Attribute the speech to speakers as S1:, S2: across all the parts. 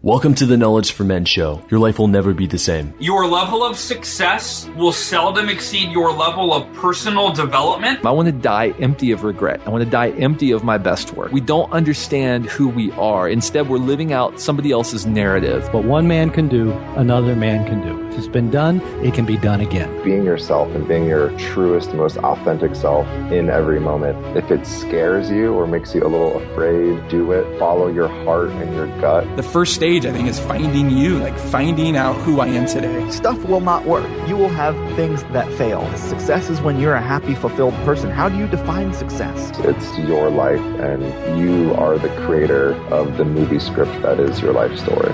S1: Welcome to the Knowledge for Men show. Your life will never be the same.
S2: Your level of success will seldom exceed your level of personal development.
S3: I want to die empty of regret. I want to die empty of my best work. We don't understand who we are. Instead, we're living out somebody else's narrative.
S4: What one man can do, another man can do. If it's been done, it can be done again.
S5: Being yourself and being your truest, most authentic self in every moment. If it scares you or makes you a little afraid, do it. Follow your heart and your gut.
S6: The first stage, I think, is finding you, like finding out who I am today.
S7: Stuff will not work. You will have things that fail. Success is when you're a happy, fulfilled person. How do you define success?
S5: It's your life, and you are the creator of the movie script that is your life story.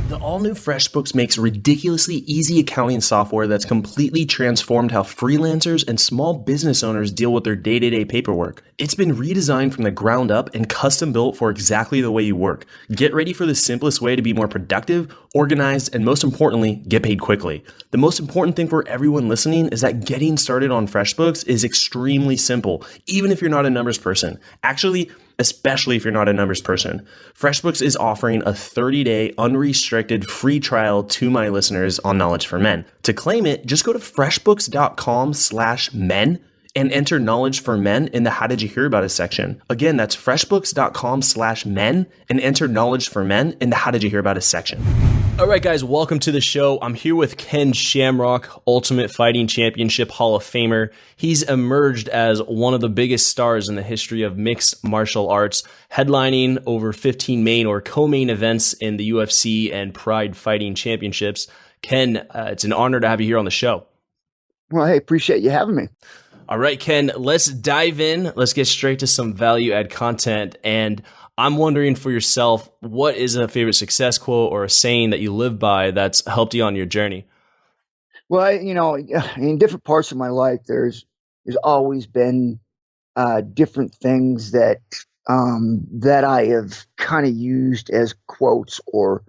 S1: The all-new FreshBooks makes ridiculously easy accounting software that's completely transformed how freelancers and small business owners deal with their day-to-day paperwork. It's been redesigned from the ground up and custom built for exactly the way you work. Get ready for the simplest way to be more productive, organized, and most importantly, get paid quickly. The most important thing for everyone listening is that getting started on FreshBooks is extremely simple, even if you're not a numbers person. Actually, especially if you're not a numbers person. FreshBooks is offering a 30-day unrestricted free trial to my listeners on Knowledge for Men. To claim it, just go to freshbooks.com/men and enter Knowledge for Men in the How Did You Hear About Us section. Again, that's freshbooks.com/men and enter Knowledge for Men in the How Did You Hear About Us section. All right, guys, welcome to the show. I'm here with Ken Shamrock, Ultimate Fighting Championship Hall of Famer. He's emerged as one of the biggest stars in the history of mixed martial arts, headlining over 15 main or co-main events in the UFC and Pride Fighting Championships. Ken, it's an honor to have you here on the show.
S7: Well, hey, appreciate you having me.
S1: All right, Ken, let's dive in. Let's get straight to some value-add content. And I'm wondering for yourself, what is a favorite success quote or a saying that you live by that's helped you on your journey?
S7: Well, in different parts of my life, there's always been different things that I have kind of used as quotes or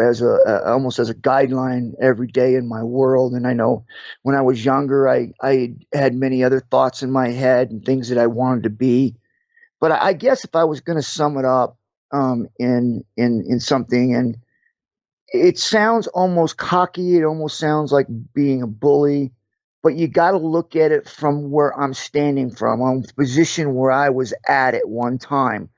S7: as almost as a guideline every day in my world. And I know when I was younger, I had many other thoughts in my head and things that I wanted to be. But I guess if I was going to sum it up in something, and it sounds almost cocky, it almost sounds like being a bully, but you got to look at it from where I'm standing from, on the position where I was at one time.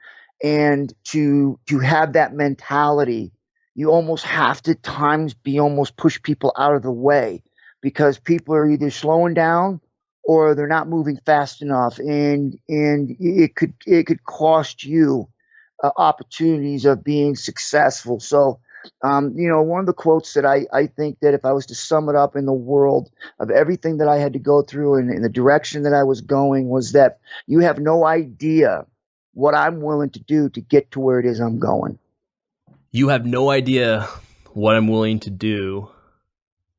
S7: And to have that mentality, you almost have to times almost push people out of the way, because people are either slowing down or they're not moving fast enough, and it could cost you opportunities of being successful. So, one of the quotes that I think that if I was to sum it up in the world of everything that I had to go through and in the direction that I was going, was that you have no idea what I'm willing to do to get to where it is I'm going.
S1: You have no idea what I'm willing to do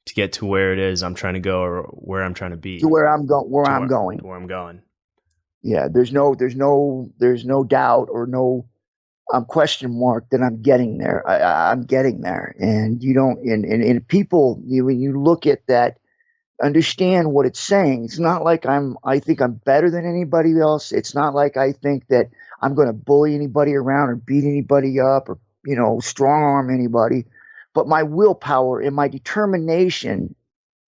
S1: to get to where it is I'm trying to go, or where I'm trying to be.
S7: To where I'm going.
S1: Where I'm going.
S7: Yeah, there's no doubt or no question mark that I'm getting there. I'm getting there, and you don't. And people, when you look at that, understand what it's saying. It's not like I think I'm better than anybody else. It's not like I think that I'm going to bully anybody around or beat anybody up or strong arm anybody. But my willpower and my determination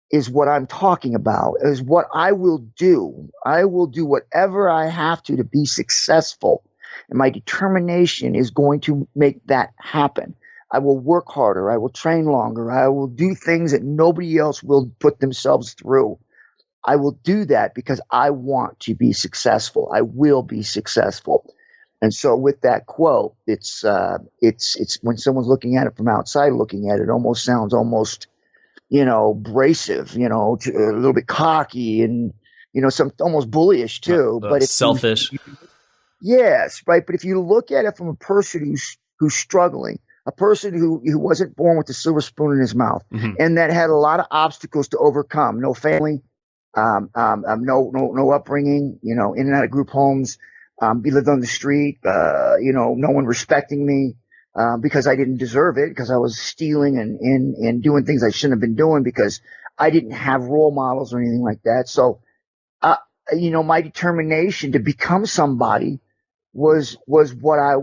S7: is what I'm talking about, is what I will do. I will do whatever I have to be successful. And my determination is going to make that happen. I will work harder. I will train longer. I will do things that nobody else will put themselves through. I will do that because I want to be successful. I will be successful. And so with that quote, it's when someone's looking at it from outside, looking at it, almost sounds abrasive, a little bit cocky and, some almost bullyish too. But it's
S1: selfish.
S7: Yes. Right. But if you look at it from a person who's struggling, a person who wasn't born with a silver spoon in his mouth, mm-hmm. and that had a lot of obstacles to overcome, no family, no upbringing, in and out of group homes. He lived on the street, no one respecting me because I didn't deserve it, because I was stealing and doing things I shouldn't have been doing because I didn't have role models or anything like that. So, my determination to become somebody was what I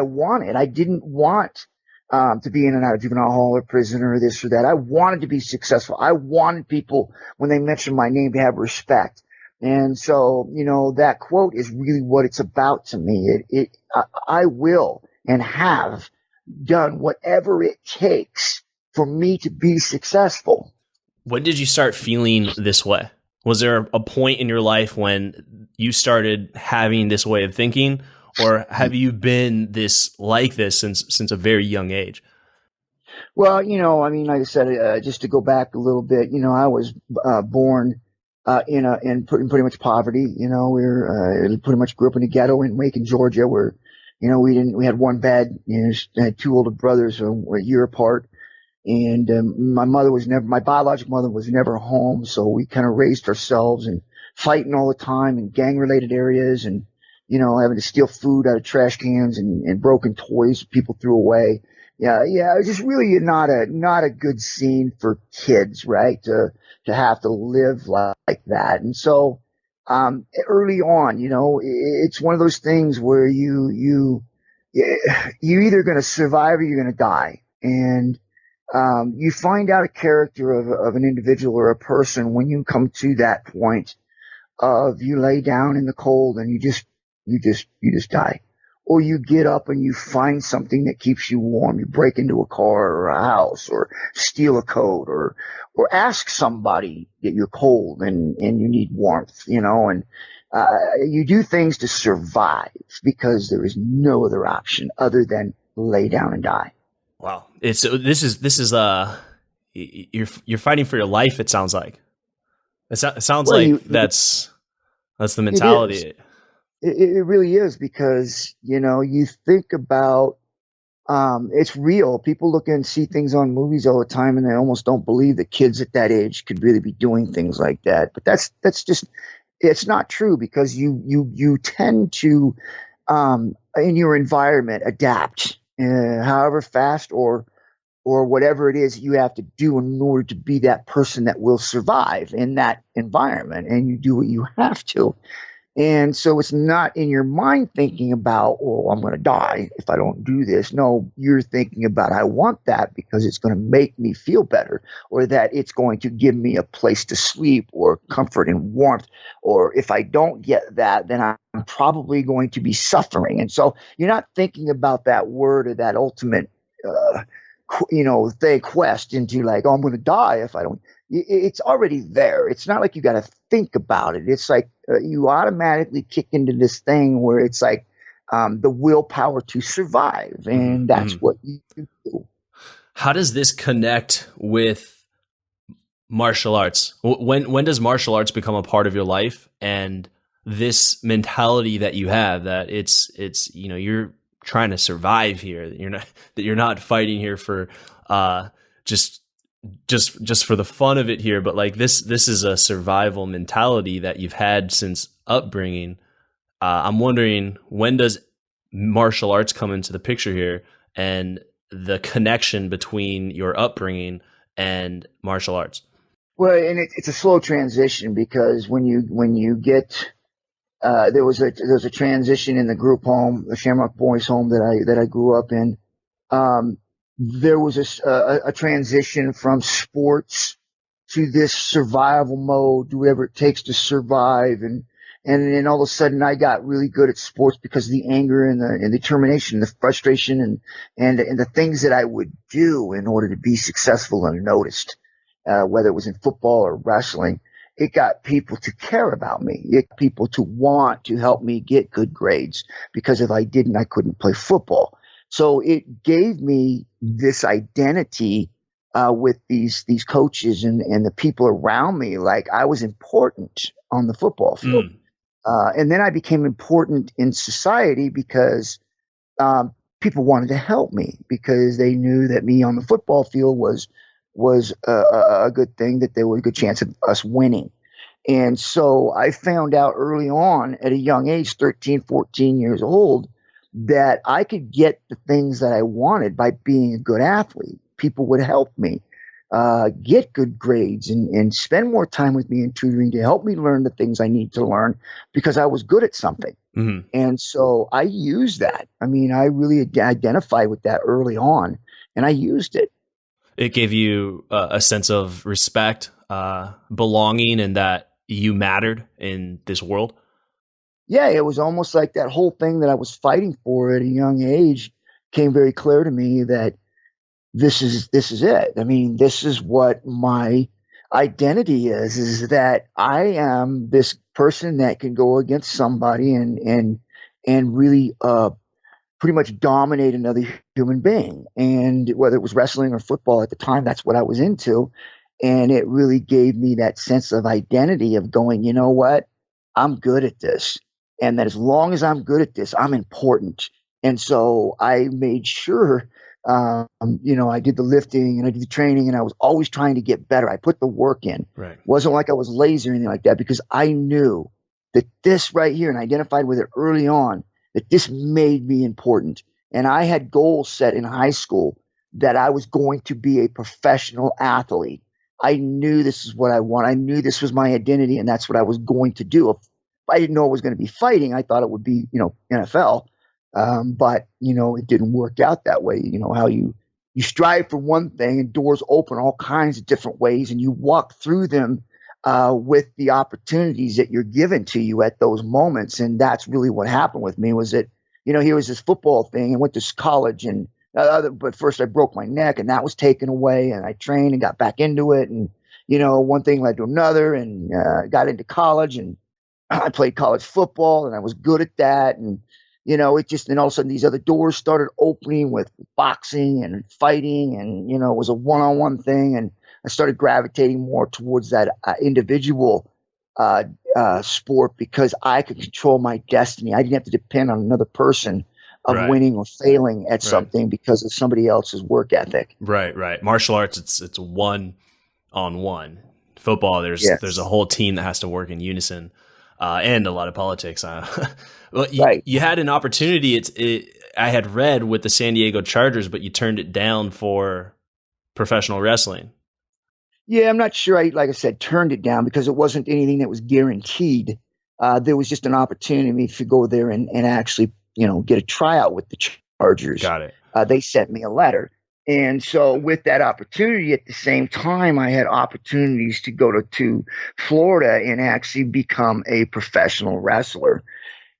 S7: wanted. I didn't want to be in and out of juvenile hall or prison or this or that. I wanted to be successful. I wanted people, when they mentioned my name, to have respect. And so, that quote is really what it's about to me. I will and have done whatever it takes for me to be successful.
S1: When did you start feeling this way? Was there a point in your life when you started having this way of thinking, or have you been like this since a very young age?
S7: Well, like I said, just to go back a little bit, I was born in pretty much poverty. We were pretty much grew up in a ghetto in Macon, Georgia, where we had one bed. I had two older brothers, a year apart. And my biological mother was never home, so we kind of raised ourselves and fighting all the time in gang-related areas, and having to steal food out of trash cans and broken toys people threw away. Yeah, it was just really not a good scene for kids, right? To have to live like that. And so early on, it's one of those things where you're either going to survive or you're going to die, and you find out a character of an individual or a person when you come to that point of you lay down in the cold and you just die, or you get up and you find something that keeps you warm. You break into a car or a house, or steal a coat, or ask somebody that you're cold and you need warmth, and you do things to survive because there is no other option other than lay down and die.
S1: Wow. This is you're fighting for your life. It sounds like it sounds like that's the mentality.
S7: It really is, because, you think about, it's real. People look and see things on movies all the time and they almost don't believe that kids at that age could really be doing things like that. But that's just, it's not true, because you tend to, in your environment, adapt. However fast or whatever it is you have to do in order to be that person that will survive in that environment, and you do what you have to. And so it's not in your mind thinking about, oh, I'm going to die if I don't do this. No, you're thinking about, I want that because it's going to make me feel better, or that it's going to give me a place to sleep or comfort and warmth. Or if I don't get that, then I'm probably going to be suffering. And so you're not thinking about that word or that ultimate, quest into like, oh, I'm going to die if I don't. It's already there. It's not like you got to think about it. It's like you automatically kick into this thing where it's like the willpower to survive, and that's what you do.
S1: How does this connect with martial arts? When does martial arts become a part of your life, and this mentality that you have that it's you're trying to survive here, that you're not fighting here for just for the fun of it here, but like this is a survival mentality that you've had since upbringing. I'm wondering, when does martial arts come into the picture here, and the connection between your upbringing and martial arts?
S7: Well, and it's a slow transition, because when you get there was a transition in the group home, the Shamrock boys home that I grew up in. There was a transition from sports to this survival mode, do whatever it takes to survive. And then all of a sudden I got really good at sports because of the anger and the determination, the frustration and the things that I would do in order to be successful and noticed, whether it was in football or wrestling. It got people to care about me. It got people to want to help me get good grades, because if I didn't, I couldn't play football. So it gave me this identity with these coaches and the people around me, like I was important on the football field. And then I became important in society because people wanted to help me, because they knew that me on the football field was a good thing, that there was a good chance of us winning. And so I found out early on at a young age, 13, 14 years old, that I could get the things that I wanted by being a good athlete. People would help me. get good grades and spend more time with me in tutoring to help me learn the things I need to learn because I was good at something.
S1: Mm-hmm.
S7: And so I used that. I mean, I really identified with that early on, and I used it.
S1: It gave you a sense of respect, belonging, and that you mattered in this world.
S7: Yeah, it was almost like that whole thing that I was fighting for at a young age came very clear to me that this is it. I mean, this is what my identity is that I am this person that can go against somebody and really pretty much dominate another human being. And whether it was wrestling or football at the time, that's what I was into. And it really gave me that sense of identity of going, you know what? I'm good at this. And that as long as I'm good at this, I'm important. And so I made sure, I did the lifting and I did the training and I was always trying to get better. I put the work in.
S1: Right.
S7: It wasn't like I was lazy or anything like that because I knew that this right here, and I identified with it early on, that this made me important. And I had goals set in high school that I was going to be a professional athlete. I knew this is what I want. I knew this was my identity, and that's what I was going to do. If I didn't know it was going to be fighting, I thought it would be, NFL. But, it didn't work out that way. You know, how you strive for one thing and doors open all kinds of different ways, and you walk through them with the opportunities that you're given to you at those moments. And that's really what happened with me was that, here was this football thing and went to college and but first I broke my neck and that was taken away and I trained and got back into it. And, one thing led to another and got into college and I played college football and I was good at that. And, it just, and all of a sudden these other doors started opening with boxing and fighting and, it was a one-on-one thing. And I started gravitating more towards that individual sport because I could control my destiny. I didn't have to depend on another person of winning or failing at something because of somebody else's work ethic.
S1: Right. Martial arts, it's one-on-one. Football, there's a whole team that has to work in unison, and a lot of politics. Well, you had an opportunity. I had read with the San Diego Chargers, but you turned it down for professional wrestling.
S7: Yeah, I'm not sure. Like I said, turned it down because it wasn't anything that was guaranteed. There was just an opportunity to go there and actually, get a tryout with the Chargers.
S1: Got it.
S7: They sent me a letter. And so with that opportunity at the same time, I had opportunities to go to Florida and actually become a professional wrestler.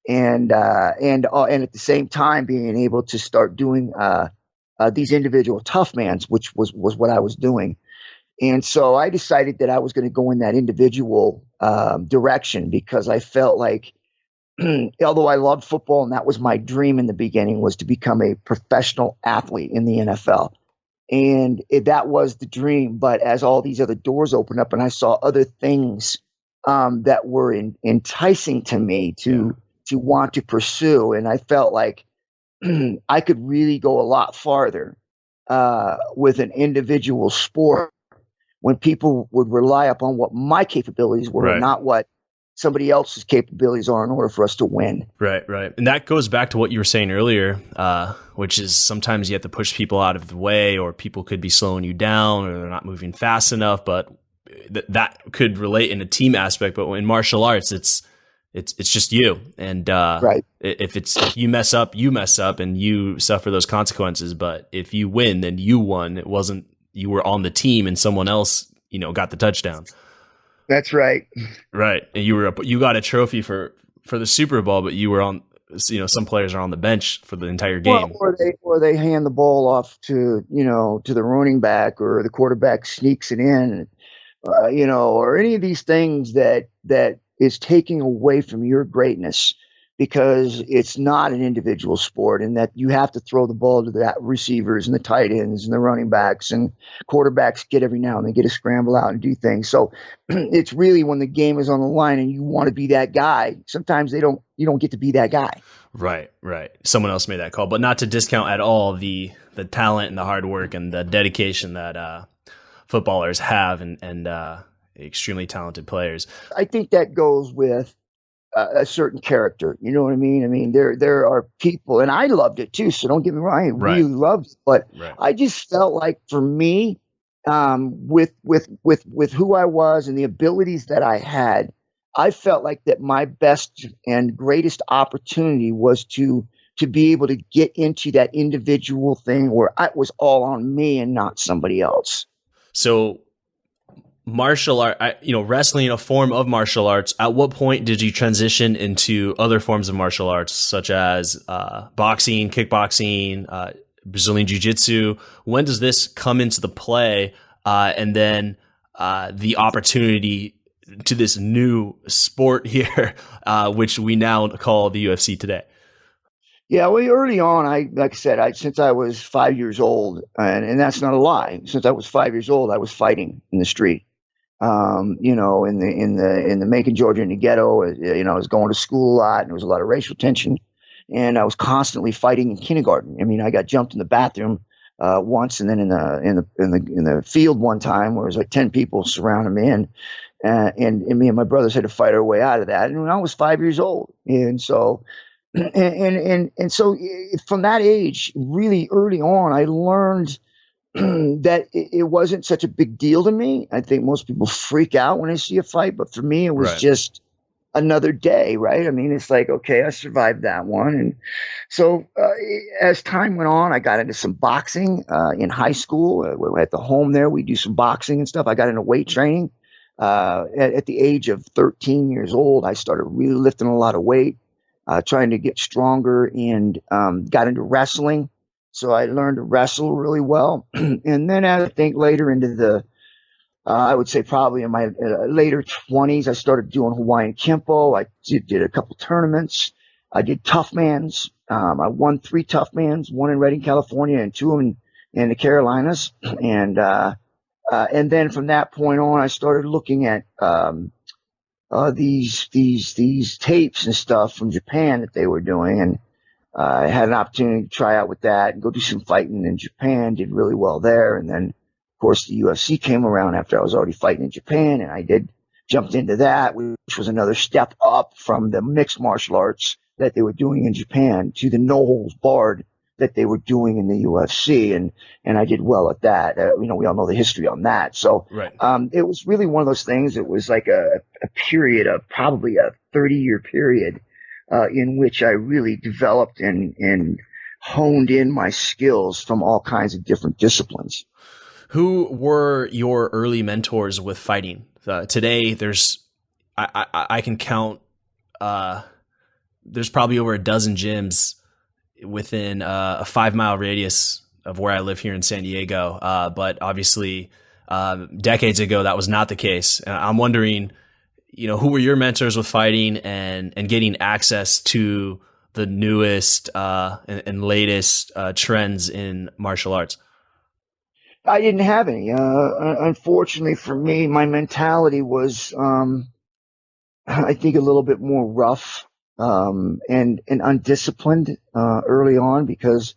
S7: And at the same time being able to start doing these individual tough mans, which was what I was doing. And so I decided that I was going to go in that individual direction because I felt like, although I loved football and that was my dream in the beginning, was to become a professional athlete in the NFL. And that was the dream. But as all these other doors opened up and I saw other things that were enticing to me to want to pursue, and I felt like I could really go a lot farther with an individual sport when people would rely upon what my capabilities were and not what somebody else's capabilities are in order for us to win.
S1: Right. And that goes back to what you were saying earlier, which is sometimes you have to push people out of the way, or people could be slowing you down, or they're not moving fast enough. But that could relate in a team aspect. But in martial arts, it's just you. And if you mess up, and you suffer those consequences. But if you win, then you won. It wasn't you were on the team and someone else, got the touchdown.
S7: That's right.
S1: Right. And you got a trophy for the Super Bowl, but you were on, some players are on the bench for the entire game.
S7: Well, or they hand the ball off to the running back, or the quarterback sneaks it in, or any of these things that is taking away from your greatness, because it's not an individual sport, and that you have to throw the ball to the receivers and the tight ends and the running backs, and quarterbacks get every now and then get a scramble out and do things. So it's really when the game is on the line and you want to be that guy, sometimes you don't get to be that guy. Right.
S1: Someone else made that call, but not to discount at all the talent and the hard work and the dedication that footballers have, and extremely talented players.
S7: I think that goes with a certain character. You know what I mean? I mean, there are people, and I loved it too, so don't get me wrong, I really loved it, but I just felt like for me, with who I was and the abilities that I had, I felt like that my best and greatest opportunity was to be able to get into that individual thing where it was all on me and not somebody else.
S1: So martial art, wrestling, a form of martial arts. At what point did you transition into other forms of martial arts, such as boxing, kickboxing, Brazilian jiu-jitsu? When does this come into the play? And then the opportunity to this new sport here, which we now call the UFC today.
S7: Yeah, well, early on, like I said, since I was 5 years old, and that's not a lie. Since I was 5 years old, I was fighting in the street. In the Macon, Georgia, in the ghetto. I was going to school a lot, and there was a lot of racial tension, and I was constantly fighting in kindergarten. I mean, I got jumped in the bathroom once, and then in the field one time where it was like 10 people surrounding me, and me and my brothers had to fight our way out of that. And when I was 5 years old, and so. And so from that age, really early on, I learned that it wasn't such a big deal to me. I think most people freak out when they see a fight, but for me, it was just another day, right? I mean, it's like, okay, I survived that one. And so as time went on, I got into some boxing in high school. At the home there, we do some boxing and stuff. I got into weight training. At the age of 13 years old, I started really lifting a lot of weight. Trying to get stronger, and got into wrestling. So I learned to wrestle really well. And then I think later into I would say probably in my later 20s, I started doing Hawaiian Kempo. I did a couple tournaments. I did Tough Mans. I won 3 Tough Mans, one in Redding, California, and 2 in the Carolinas. And then from that point on, I started looking at these tapes and stuff from Japan that they were doing, and I had an opportunity to try out with that and go do some fighting in Japan. Did really well there, and then of course the UFC came around after I was already fighting in Japan, and I jumped into that, which was another step up from the mixed martial arts that they were doing in Japan to the no holds barred that they were doing in the UFC, and I did well at that. We all know the history on that. So it was really one of those things. It was like a period of probably a 30-year period in which I really developed and honed in my skills from all kinds of different disciplines.
S1: Who were your early mentors with fighting? Today, I can count. There's probably over a dozen gyms within a 5-mile radius of where I live here in San Diego. But obviously, decades ago, that was not the case. And I'm wondering, who were your mentors with fighting and getting access to the newest and latest trends in martial arts?
S7: I didn't have any. Unfortunately for me, my mentality was, I think, a little bit more rough and undisciplined early on, because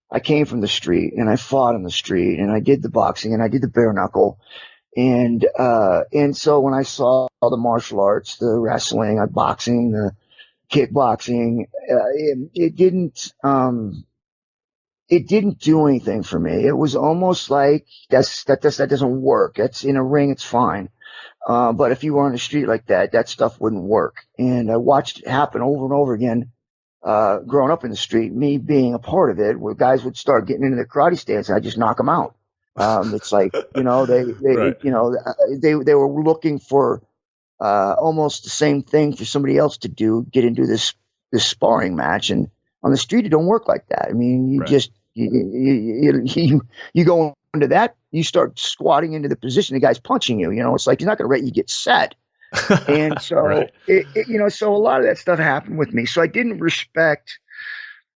S7: I came from the street and I fought in the street and I did the boxing and I did the bare knuckle. And so when I saw the martial arts, the wrestling, boxing, the kickboxing, it didn't do anything for me. It was almost like that doesn't work. That's in a ring. It's fine. But if you were on the street like that stuff wouldn't work. And I watched it happen over and over again, growing up in the street, me being a part of it, where guys would start getting into the karate stance and I just knock them out. It's like, they were looking for, almost the same thing for somebody else to do, get into this sparring match. And on the street, it don't work like that. I mean, you just, you go into that, you start squatting into the position, the guy's punching you, it's like, he's not going to let you get set. And so, so a lot of that stuff happened with me. So I didn't respect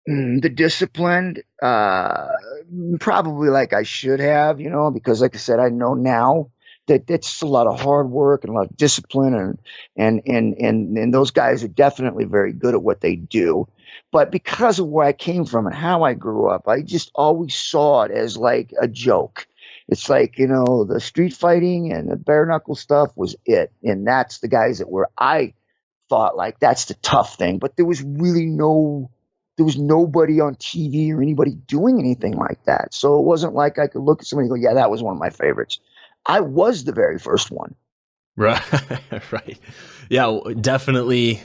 S7: the discipline, probably like I should have, because like I said, I know now that it's a lot of hard work and a lot of discipline, and those guys are definitely very good at what they do. But because of where I came from and how I grew up, I just always saw it as like a joke. It's like, the street fighting and the bare knuckle stuff was it. And that's the guys that I thought like, that's the tough thing. But there was really no there was nobody on TV or anybody doing anything like that. So it wasn't like I could look at somebody and go, yeah, that was one of my favorites. I was the very first one.
S1: Right. Right. Yeah, definitely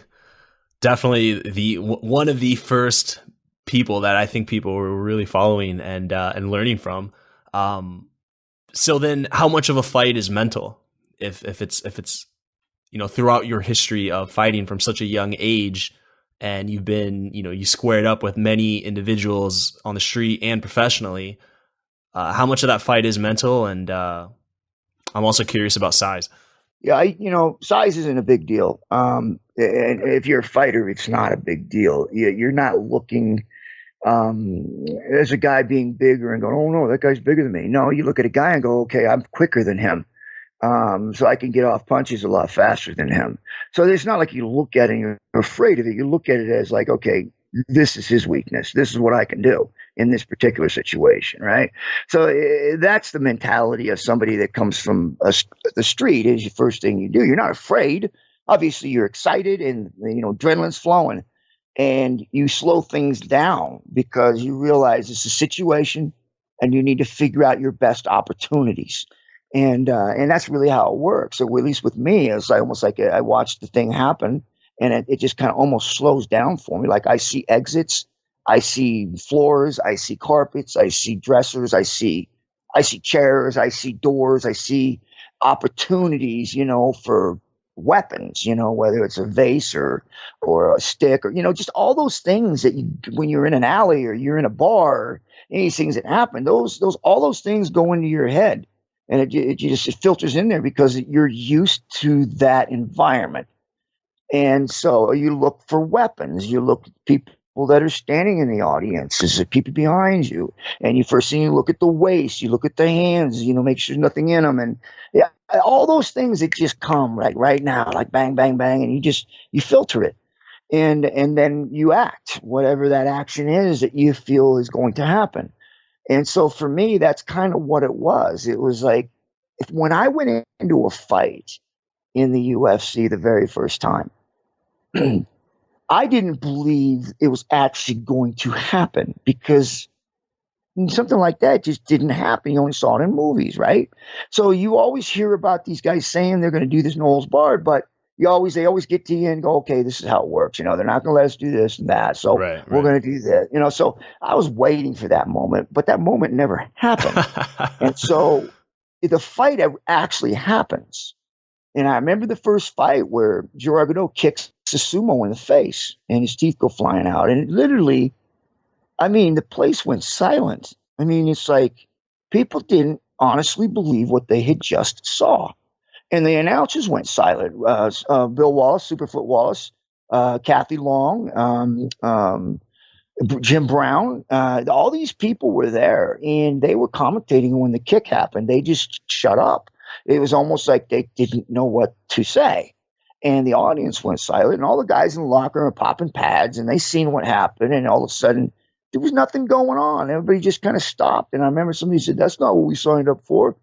S1: the one of the first people that I think people were really following and learning from. So then how much of a fight is mental if it's throughout your history of fighting from such a young age, and you've been, you squared up with many individuals on the street and professionally, how much of that fight is mental? And I'm also curious about size.
S7: Yeah, size isn't a big deal. And if you're a fighter, it's not a big deal. You're not looking as a guy being bigger and going, oh no, that guy's bigger than me. No, you look at a guy and go, okay, I'm quicker than him. So I can get off punches a lot faster than him. So it's not like you look at it and you're afraid of it. You look at it as like, okay, this is his weakness. This is what I can do in this particular situation, right? So that's the mentality of somebody that comes from the street. Is the first thing you do. You're not afraid. Obviously, you're excited and adrenaline's flowing, and you slow things down because you realize it's a situation, and you need to figure out your best opportunities. And that's really how it works. So at least with me, it's like almost like I watched the thing happen, and it just kind of almost slows down for me. Like I see exits, I see floors, I see carpets, I see dressers, I see chairs, I see doors, I see opportunities, for weapons, whether it's a vase or a stick or, just all those things that when you're in an alley or you're in a bar, any things that happen, all those things go into your head. And it filters in there because you're used to that environment. And so you look for weapons. You look at people that are standing in the audience. Is it people behind you? And you first thing you look at the waist. You look at the hands. Make sure there's nothing in them. And yeah, all those things that just come right now, like bang, bang, bang, and you filter it, and then you act whatever that action is that you feel is going to happen. And so for me, that's kind of what it was. It was like when I went into a fight in the UFC the very first time, I didn't believe it was actually going to happen because something like that just didn't happen. You only saw it in movies, right? So you always hear about these guys saying they're going to do this no holds barred, but they always get to you and go, okay, this is how it works. They're not going to let us do this and that. So
S1: right.
S7: We're going to do that. So I was waiting for that moment, but that moment never happened. And so the fight actually happens. And I remember the first fight where Gerardo kicks Susumo in the face and his teeth go flying out. And literally, the place went silent. It's like people didn't honestly believe what they had just saw. And the announcers went silent. Bill Wallace, Superfoot Wallace, Kathy Long, Jim Brown, all these people were there, and they were commentating when the kick happened. They just shut up. It was almost like they didn't know what to say. And the audience went silent, and all the guys in the locker room are popping pads, and they seen what happened, and all of a sudden, there was nothing going on. Everybody just kind of stopped. And I remember somebody said, that's not what we signed up for.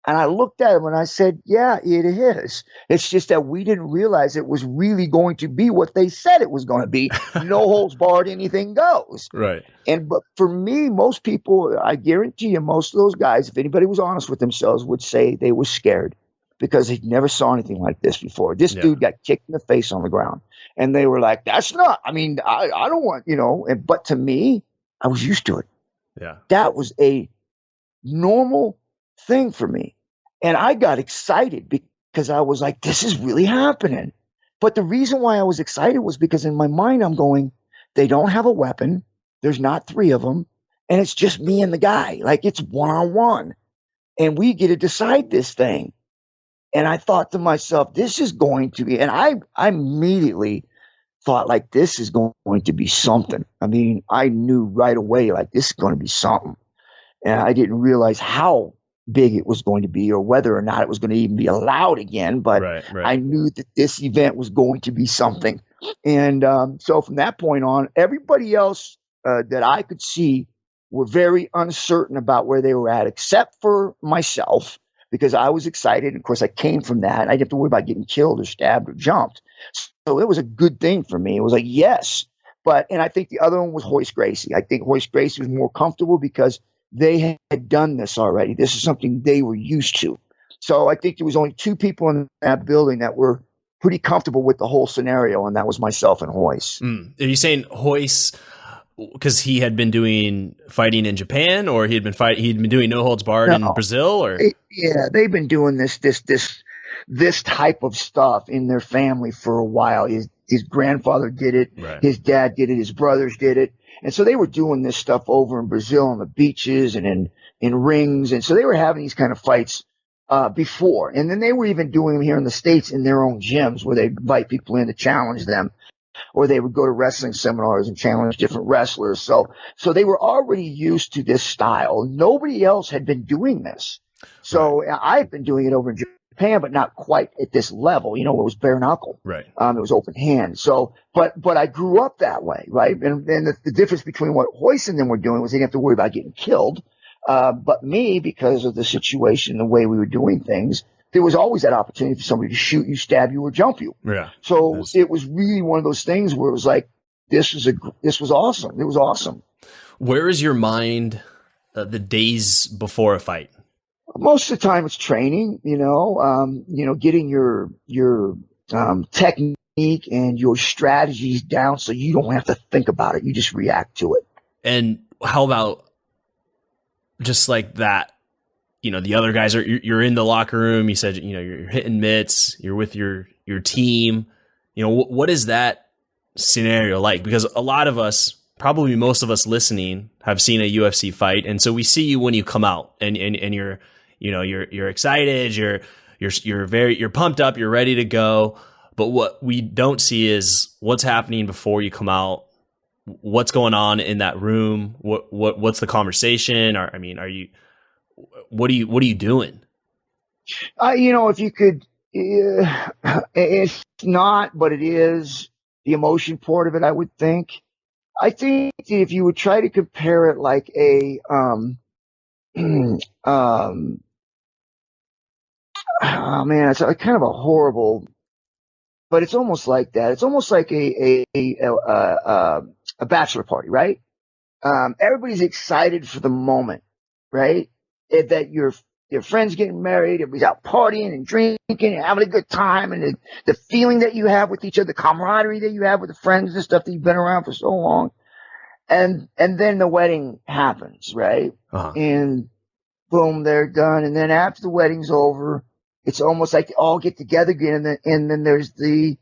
S7: And I looked at him and I said, yeah, it is. It's just that we didn't realize it was really going to be what they said it was going to be. No holds barred, anything goes.
S1: Right.
S7: But for me, most people, I guarantee you, most of those guys, if anybody was honest with themselves, would say they were scared because they never saw anything like this before. This dude got kicked in the face on the ground. And they were like, that's not, I don't want, but to me, I was used to it.
S1: Yeah.
S7: That was a normal thing for me. And I got excited because I was like, this is really happening. But the reason why I was excited was because in my mind, I'm going, they don't have a weapon. There's not three of them. And it's just me and the guy. Like it's one-on-one. And we get to decide this thing. And I thought to myself, this is going to be, and I immediately thought like, this is going to be something. I knew right away, like this is going to be something. And I didn't realize how big it was going to be or whether or not it was going to even be allowed again. But
S1: right.
S7: I knew that this event was going to be something. And so from that point on, everybody else that I could see were very uncertain about where they were at, except for myself, because I was excited. And of course, I came from that. I didn't have to worry about getting killed or stabbed or jumped. So it was a good thing for me. It was like, yes. and I think the other one was Hoist Gracie. I think Hoist Gracie was more comfortable because they had done this already. This is something they were used to. So I think there was only two people in that building that were pretty comfortable with the whole scenario, and that was myself and Hoist.
S1: Are you saying Hoist because he had been doing fighting in Japan, or he'd been doing no holds barred in Brazil, or
S7: yeah, they've been doing this type of stuff in their family for a while. His grandfather did it,
S1: right.
S7: His dad did it, his brothers did it, and so they were doing this stuff over in Brazil on the beaches and in rings, and so they were having these kind of fights before, and then they were even doing them here in the States in their own gyms where they invite people in to challenge them. Or they would go to wrestling seminars and challenge different wrestlers. So they were already used to this style. Nobody else had been doing this. So right. I've been doing it over in Japan, but not quite at this level. You know, it was bare knuckle.
S1: Right.
S7: It was open hand. So, but I grew up that way, right? And the difference between what Hoist and them were doing was they didn't have to worry about getting killed. But me, because of the situation, the way we were doing things, there was always that opportunity for somebody to shoot you, stab you, or jump you.
S1: Yeah.
S7: So it was really one of those things where it was like, this was awesome. It was awesome.
S1: Where is your mind the days before a fight?
S7: Most of the time it's training, getting your technique and your strategies down so you don't have to think about it. You just react to it.
S1: And how about just like that? You know, the other guys you're in the locker room. You said, you're hitting mitts, you're with your team. You know, what is that scenario like? Because a lot of us, probably most of us listening, have seen a UFC fight. And so we see you when you come out and you're excited, you're pumped up, you're ready to go. But what we don't see is what's happening before you come out. What's going on in that room? What's the conversation? What are you doing?
S7: If you could, it's not, but it is the emotion part of it. I would think. I think if you would try to compare it like a, oh man, it's kind of a horrible, but it's almost like that. It's almost like a bachelor party, right? Everybody's excited for the moment, right? That your friend's getting married, everybody's out partying and drinking and having a good time, and the feeling that you have with each other, the camaraderie that you have with the friends and stuff that you've been around for so long. And then the wedding happens, right?
S1: Uh-huh.
S7: And boom, they're done. And then after the wedding's over, it's almost like they all get together again, and then there's the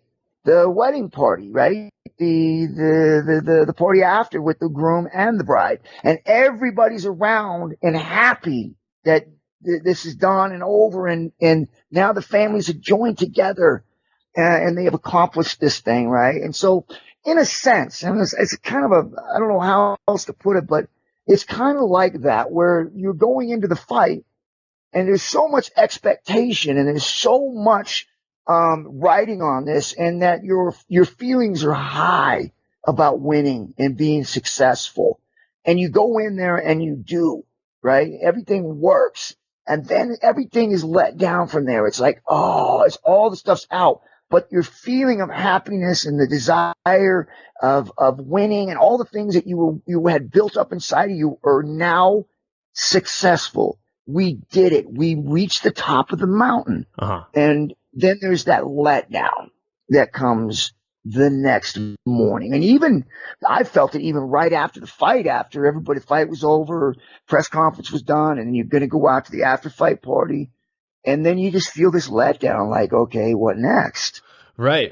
S7: wedding party, right? The party after with the groom and the bride, and everybody's around and happy that this is done and over, and now the families are joined together, and they have accomplished this thing, right? And so, in a sense, and it's kind of I don't know how else to put it, but it's kind of like that, where you're going into the fight, and there's so much expectation, and there's so much writing on this, and that your feelings are high about winning and being successful. And you go in there and you do, right? Everything works. And then everything is let down from there. It's like, it's all the stuff's out. But your feeling of happiness and the desire of winning and all the things that you had built up inside of you are now successful. We did it. We reached the top of the mountain.
S1: Uh-huh.
S7: And then there's that letdown that comes the next morning. And even I felt it even right after the fight, after the fight was over, press conference was done, and you're going to go out to the after fight party. And then you just feel this letdown, like, okay, what next?
S1: Right.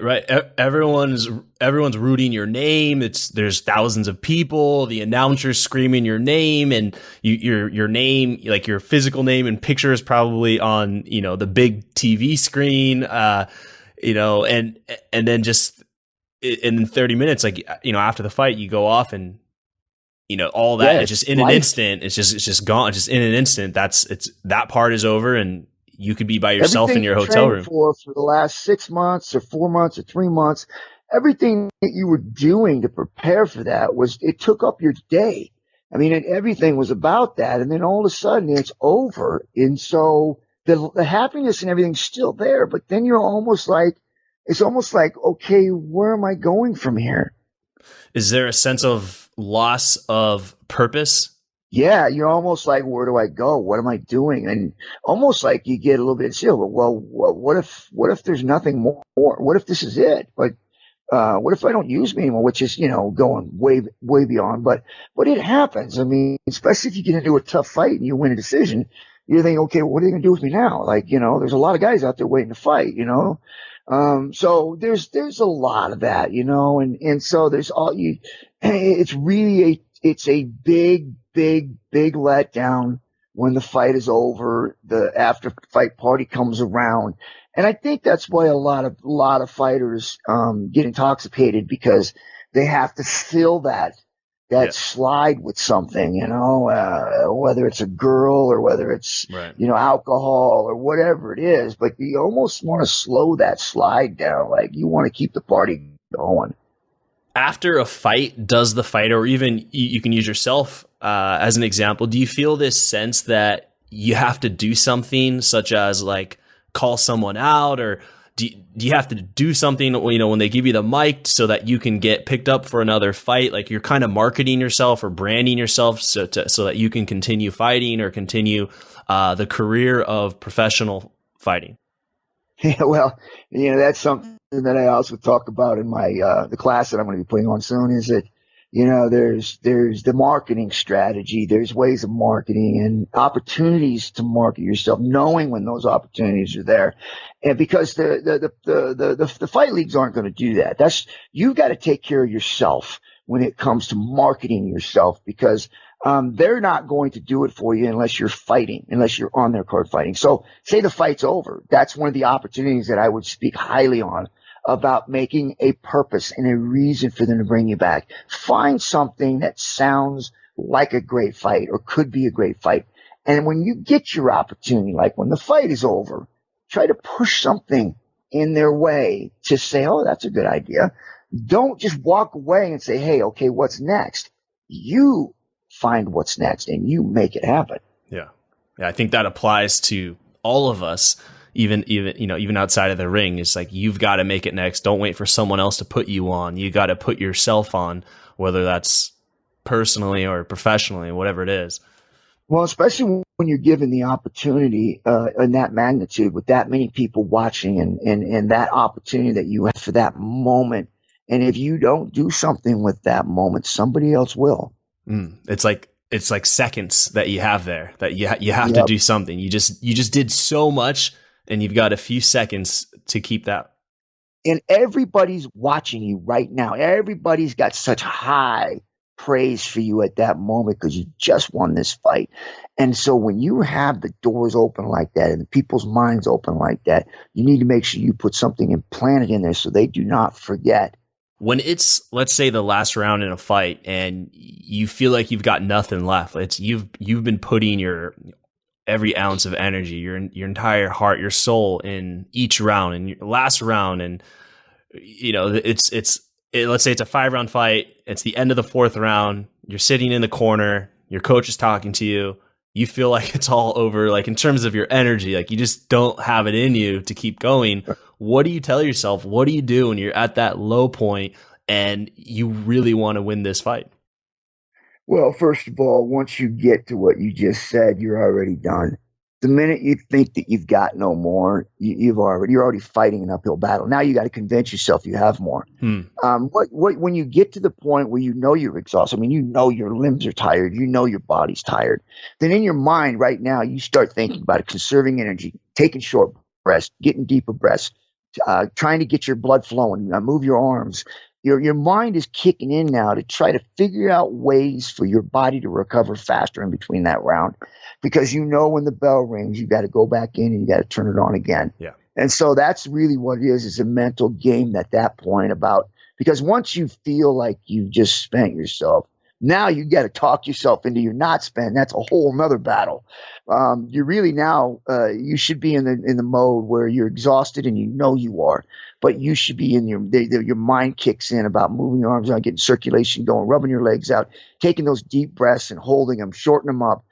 S1: Everyone's rooting your name. There's thousands of people. The announcer's screaming your name, and your name, like your physical name and picture, is probably on the big TV screen. And then just in 30 minutes, like after the fight, you go off, and all that is just in an instant. It's just gone. Just in an instant. That part is over, and you could be by yourself in your hotel room
S7: for the last 6 months or 4 months or 3 months. Everything that you were doing to prepare for that it took up your day. I mean, everything was about that. And then all of a sudden it's over. And so the happiness and everything's still there, but then it's almost like, okay, where am I going from here?
S1: Is there a sense of loss of purpose?
S7: Yeah, you're almost like, where do I go? What am I doing? And almost like you get a little bit of chill. Well, what if there's nothing more? What if this is it? But what if I don't use me anymore? Which is, going way beyond. But it happens. I mean, especially if you get into a tough fight and you win a decision, you're thinking, okay, what are they going to do with me now? Like, there's a lot of guys out there waiting to fight. So there's a lot of that, and so there's it's really it's a big letdown when the fight is over, the after fight party comes around. And I think that's why a lot of fighters, get intoxicated, because they have to fill that slide with something, whether it's a girl or whether it's,
S1: Right.
S7: Alcohol or whatever it is, but you almost want to slow that slide down. Like, you want to keep the party going.
S1: After a fight, does the fighter, or even you can use yourself as an example, do you feel this sense that you have to do something, such as like call someone out, or do you have to do something, when they give you the mic so that you can get picked up for another fight? Like, you're kind of marketing yourself or branding yourself so that you can continue fighting or continue the career of professional fighting?
S7: Yeah, well, that's something that I also talk about in my the class that I'm going to be putting on soon. Is that there's the marketing strategy. There's ways of marketing and opportunities to market yourself, knowing when those opportunities are there. And because the fight leagues aren't going to do that. You've got to take care of yourself when it comes to marketing yourself, because they're not going to do it for you unless you're fighting, unless you're on their card fighting. So say the fight's over. That's one of the opportunities that I would speak highly on, about making a purpose and a reason for them to bring you back. Find something that sounds like a great fight or could be a great fight. And when you get your opportunity, like when the fight is over, try to push something in their way to say, oh, that's a good idea. Don't just walk away and say, hey, okay, what's next? You find what's next and you make it happen.
S1: Yeah. I think that applies to all of us, even outside of the ring. It's like, you've got to make it next. Don't wait for someone else to put you on. You got to put yourself on, whether that's personally or professionally, whatever it is.
S7: Well, especially when you're given the opportunity in that magnitude, with that many people watching, and that opportunity that you have for that moment. And if you don't do something with that moment, somebody else will.
S1: It's like seconds that you have there, that you have to do something. You just did so much, and you've got a few seconds to keep that.
S7: And everybody's watching you right now. Everybody's got such high praise for you at that moment because you just won this fight. And so when you have the doors open like that and people's minds open like that, you need to make sure you put something implanted in there so they do not forget.
S1: When it's, let's say, the last round in a fight and you feel like you've got nothing left, it's you've been putting your every ounce of energy, your entire heart, your soul in each round, and your last round, and let's say it's a 5-round fight. It's the end of the 4th round. You're sitting in the corner. Your coach is talking to you. You feel like it's all over, like in terms of your energy, like you just don't have it in you to keep going. What do you tell yourself? What do you do when you're at that low point and you really want to win this fight?
S7: Well, first of all, once you get to what you just said, you're already done. The minute you think that you've got no more, you're already fighting an uphill battle. Now you got to convince yourself you have more. When you get to the point where you're exhausted, I mean, your limbs are tired, your body's tired, then in your mind right now, you start thinking about it, conserving energy, taking short breaths, getting deeper breaths, trying to get your blood flowing, move your arms. Your mind is kicking in now to try to figure out ways for your body to recover faster in between that round. Because when the bell rings, you got to go back in and you got to turn it on again.
S1: Yeah.
S7: And so that's really what it is a mental game at that point because once you feel like you've just spent yourself, now you got to talk yourself into you not spent. That's a whole nother battle. You really now, you should be in the mode where you're exhausted and you are, but you should be in your mind kicks in about moving your arms out, getting circulation going, rubbing your legs out, taking those deep breaths and holding them, shorten them up.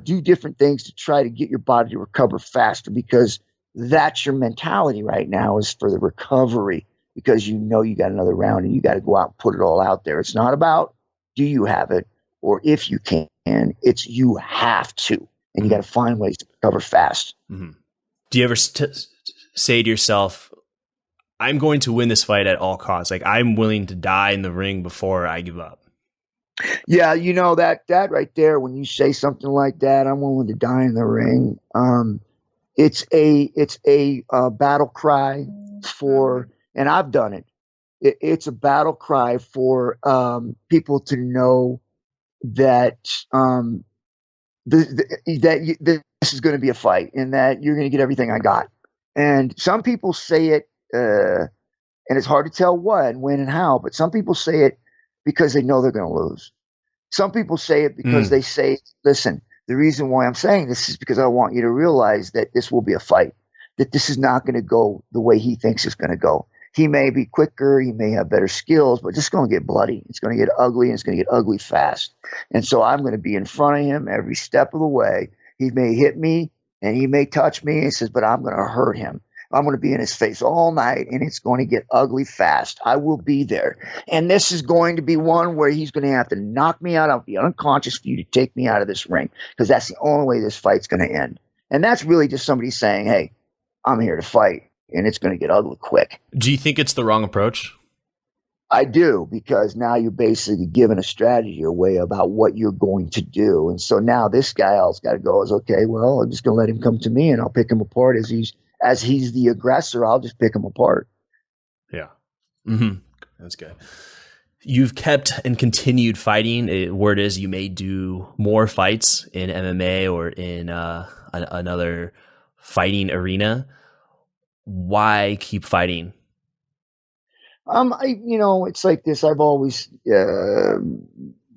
S7: Do different things to try to get your body to recover faster, because that's your mentality right now, is for the recovery. because you know you got another round and you got to go out and put it all out there. It's not about do you have it or if you can. It's you have to, and you got to find ways to recover fast.
S1: Mm-hmm. Do you ever say to yourself, I'm going to win this fight at all costs? Like, I'm willing to die in the ring before I give up.
S7: Yeah, you know, that right there, when you say something like that, I'm willing to die in the ring. It's a battle cry for, and I've done it. It's a battle cry for people to know that this is going to be a fight and that you're going to get everything I got. And some people say it, and it's hard to tell what, when, and how, but some people say it because they know they're going to lose. Some people say it because they say, listen, the reason why I'm saying this is because I want you to realize that this will be a fight, that this is not going to go the way he thinks it's going to go. He may be quicker, he may have better skills, but it's going to get bloody. It's going to get ugly, and it's going to get ugly fast. And so I'm going to be in front of him every step of the way. He may hit me and he may touch me, and he says, but I'm going to hurt him. I'm going to be in his face all night, and it's going to get ugly fast. I will be there. And this is going to be one where he's going to have to knock me out. I'll be unconscious for you to take me out of this ring, because that's the only way this fight's going to end. And that's really just somebody saying, hey, I'm here to fight, and it's going to get ugly quick.
S1: Do you think it's the wrong approach?
S7: I do, because now you're basically giving a strategy away about what you're going to do. And so now this guy all's got to go is, okay, well, I'm just going to let him come to me, and I'll pick him apart as he's the aggressor. I'll just pick him apart.
S1: Yeah. Mm-hmm. That's good. You've kept and continued fighting. Word is you may do more fights in MMA or in another fighting arena. Why keep fighting?
S7: It's like this. I've always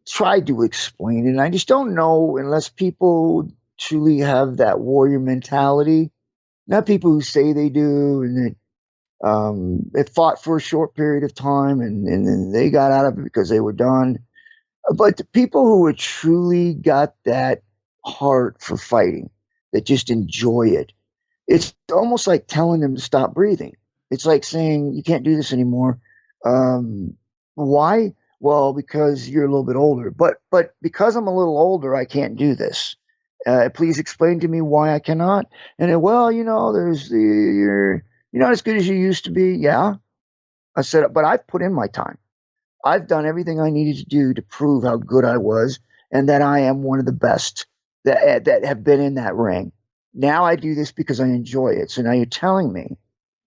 S7: tried to explain it, and I just don't know unless people truly have that warrior mentality. Not people who say they do, and that they fought for a short period of time and then they got out of it because they were done. But the people who have truly got that heart for fighting, that just enjoy it, it's almost like telling them to stop breathing. It's like saying, you can't do this anymore. Why? Well, because you're a little bit older. But because I'm a little older, I can't do this. Please explain to me why I cannot. And then, well, you're not as good as you used to be. Yeah. I said, but I've put in my time. I've done everything I needed to do to prove how good I was and that I am one of the best that have been in that ring. Now I do this because I enjoy it. So now you're telling me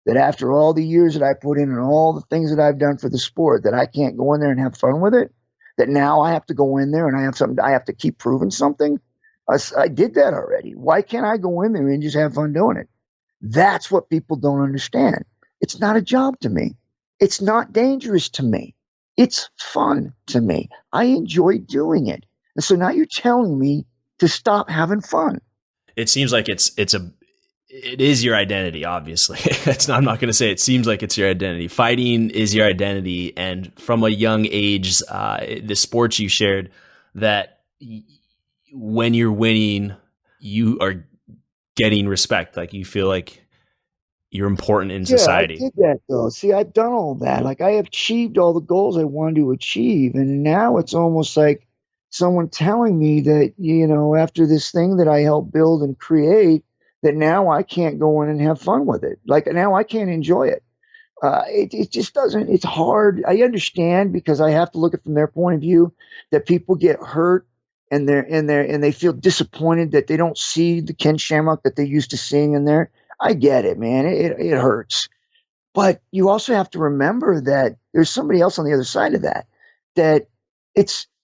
S7: that after all the years that I put in and all the things that I've done for the sport, that I can't go in there and have fun with it, that now I have to go in there and I have to keep proving something. I did that already. Why can't I go in there and just have fun doing it? That's what people don't understand. It's not a job to me. It's not dangerous to me. It's fun to me. I enjoy doing it. And so now you're telling me to stop having fun.
S1: It seems like it is your identity, obviously. I'm not going to say it seems like it's your identity. Fighting is your identity. And from a young age, the sports you shared, that when you're winning, you are getting respect. Like you feel like you're important in society.
S7: I did that though. See, I've done all that. Like I have achieved all the goals I wanted to achieve. And now it's almost like someone telling me that, after this thing that I helped build and create, that now I can't go in and have fun with it. Like now I can't enjoy it. It just doesn't, it's hard. I understand, because I have to look at it from their point of view, that people get hurt and they feel disappointed that they don't see the Ken Shamrock that they're used to seeing in there. I get it, man. It hurts. But you also have to remember that there's somebody else on the other side of that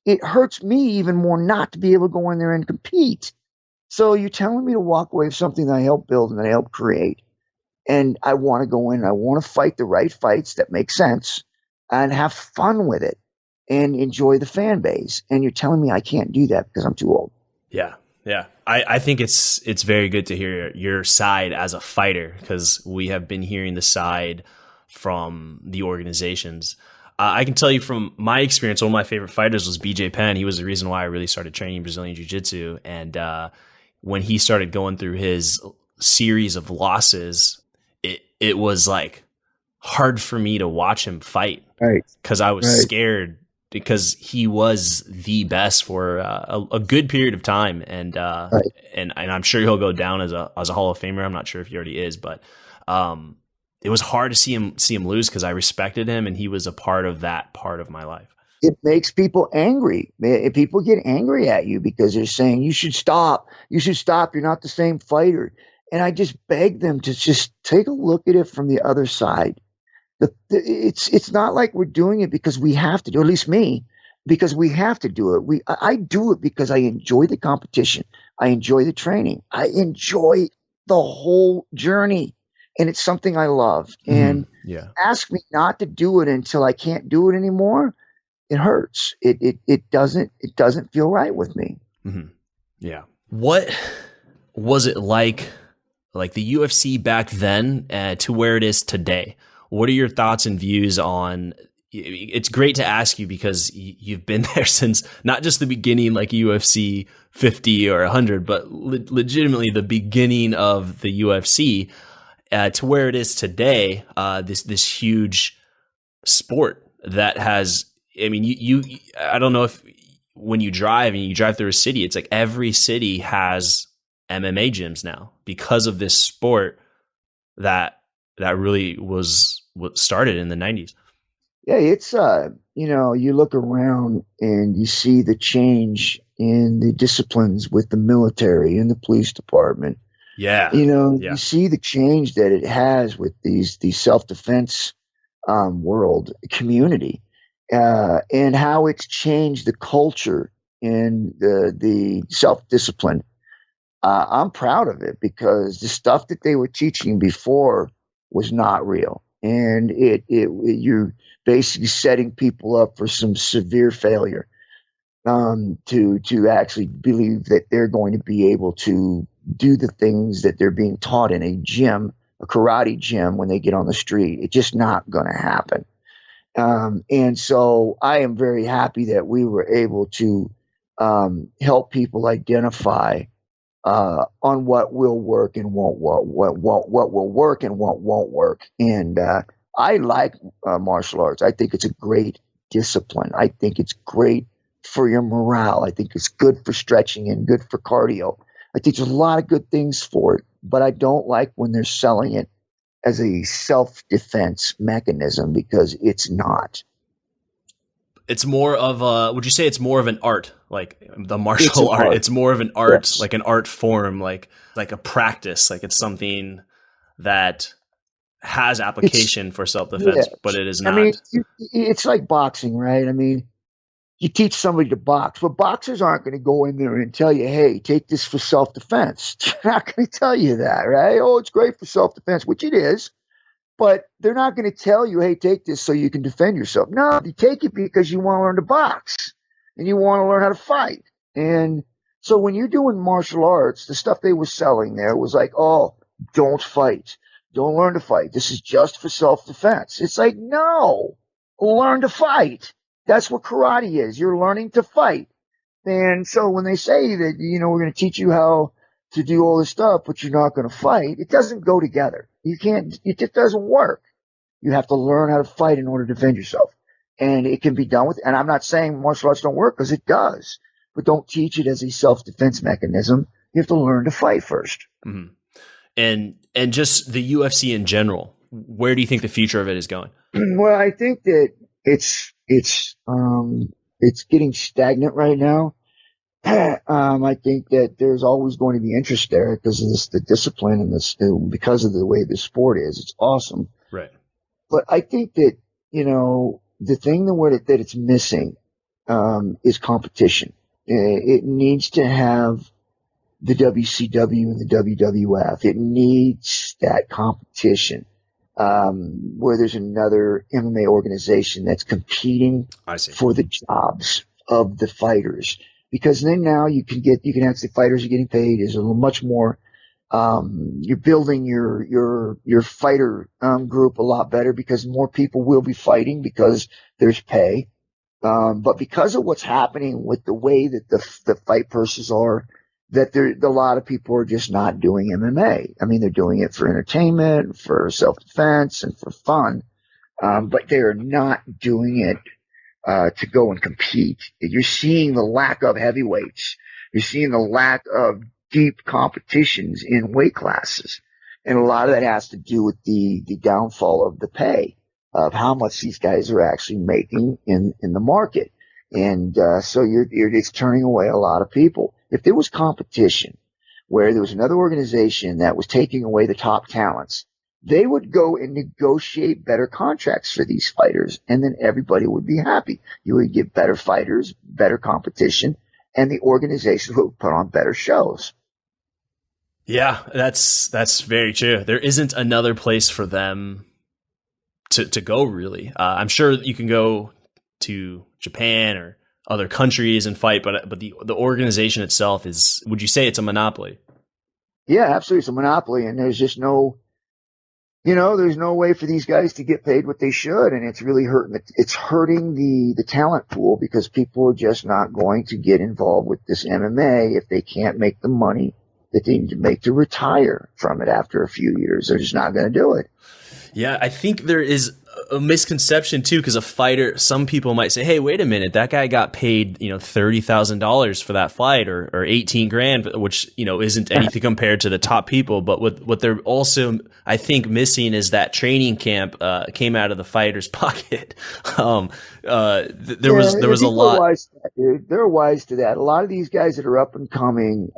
S7: it hurts me even more not to be able to go in there and compete. So you're telling me to walk away with something that I helped build and that I helped create. And I want to go in and I want to fight the right fights that make sense and have fun with it and enjoy the fan base. And you're telling me I can't do that because I'm too old.
S1: Yeah. Yeah. I think it's very good to hear your side as a fighter, because we have been hearing the side from the organizations. I can tell you from my experience, one of my favorite fighters was BJ Penn. He was the reason why I really started training Brazilian Jiu-Jitsu. And when he started going through his series of losses, it was like hard for me to watch him fight.
S7: Right.
S1: Because I was
S7: Right.
S1: scared, because he was the best for a good period of time, and
S7: Right.
S1: and I'm sure he'll go down as a Hall of Famer. I'm not sure if he already is, but it was hard to see him lose, because I respected him and he was a part of that part of my life.
S7: It makes people angry. People get angry at you because they're saying you should stop. You should stop. You're not the same fighter. And I just beg them to just take a look at it from the other side. It's not like we're doing it because we have to do, at least me, because we have to do it. I do it because I enjoy the competition. I enjoy the training. I enjoy the whole journey, and it's something I love. And ask me not to do it until I can't do it anymore. It hurts. It doesn't feel right with me.
S1: Mm-hmm. Yeah. What was it like the UFC back then to where it is today? What are your thoughts and views on? It's great to ask you because you've been there since not just the beginning, like UFC 50 or 100, but legitimately the beginning of the UFC to where it is today. This huge sport that has. I mean, I don't know if when you drive through a city, it's like every city has MMA gyms now because of this sport that really was what started in the 90s.
S7: Yeah, it's you look around and you see the change in the disciplines with the military and the police department.
S1: Yeah.
S7: You see the change that it has with these self-defense world community. And how it's changed the culture in the self-discipline. I'm proud of it because the stuff that they were teaching before was not real. And you're basically setting people up for some severe failure to actually believe that they're going to be able to do the things that they're being taught in a gym, a karate gym, when they get on the street. It's just not going to happen. And so I am very happy that we were able to help people identify on what will work and won't work, what will work and what won't work. And I like martial arts. I think it's a great discipline. I think it's great for your morale. I think it's good for stretching and good for cardio. I think there's a lot of good things for it, but I don't like when they're selling it as a self-defense mechanism because it's not.
S1: It's more of would you say it's more of an art, like the martial art? It's more of an art, yes. Like an art form, like a practice, like it's something that has application for self-defense, but it is not.
S7: I mean, it's like boxing, right? I mean, you teach somebody to box, but boxers aren't going to go in there and tell you, hey, take this for self-defense. They're not going to tell you that, right? Oh, it's great for self-defense, which it is, but they're not going to tell you, hey, take this so you can defend yourself. No, you take it because you want to learn to box and you want to learn how to fight. And so when you're doing martial arts, the stuff they were selling there was like, oh, don't fight. Don't learn to fight. This is just for self-defense. It's like, no, learn to fight. That's what karate is. You're learning to fight. And so when they say that, we're going to teach you how to do all this stuff, but you're not going to fight, it doesn't go together. You can't, it just doesn't work. You have to learn how to fight in order to defend yourself. And it can be done with, and I'm not saying martial arts don't work because it does, but don't teach it as a self-defense mechanism. You have to learn to fight first.
S1: Mm-hmm. And just the UFC in general, where do you think the future of it is going?
S7: Well, I think that it's getting stagnant right now. I think that there's always going to be interest there because of the discipline and because of the way the sport is. It's awesome.
S1: Right.
S7: But I think that, the thing that it's missing, is competition. It needs to have the WCW and the WWF. It needs that competition. Where there's another MMA organization that's competing for the jobs of the fighters, because then now you can actually fighters are getting paid is a little much more. You're building your fighter group a lot better because more people will be fighting because there's pay. But because of what's happening with the way that the fight purses are, that a lot of people are just not doing MMA. I mean, they're doing it for entertainment, for self-defense, and for fun. but they are not doing it to go and compete. You're seeing the lack of heavyweights. You're seeing the lack of deep competitions in weight classes. And a lot of that has to do with the downfall of the pay, of how much these guys are actually making in the market. And so it's turning away a lot of people. If there was competition where there was another organization that was taking away the top talents, they would go and negotiate better contracts for these fighters, and then everybody would be happy. You would get better fighters, better competition, and the organizations would put on better shows.
S1: Yeah, that's very true. There isn't another place for them to go, really. I'm sure you can go to Japan or other countries and fight, but the organization itself is, would you say it's a monopoly?
S7: Yeah, absolutely. It's a monopoly, and there's just no, there's no way for these guys to get paid what they should, and it's really hurting the talent pool, because people are just not going to get involved with this MMA if they can't make the money that they need to make to retire from it after a few years. They're just not going to do it.
S1: Yeah, I think there is a misconception too, because a fighter, some people might say, hey, wait a minute, that guy got paid, $30,000 for that fight, or 18 grand, which, isn't anything compared to the top people. But what they're also, I think, missing is that training camp came out of the fighter's pocket. There was a lot.
S7: They're wise to that. A lot of these guys that are up and coming,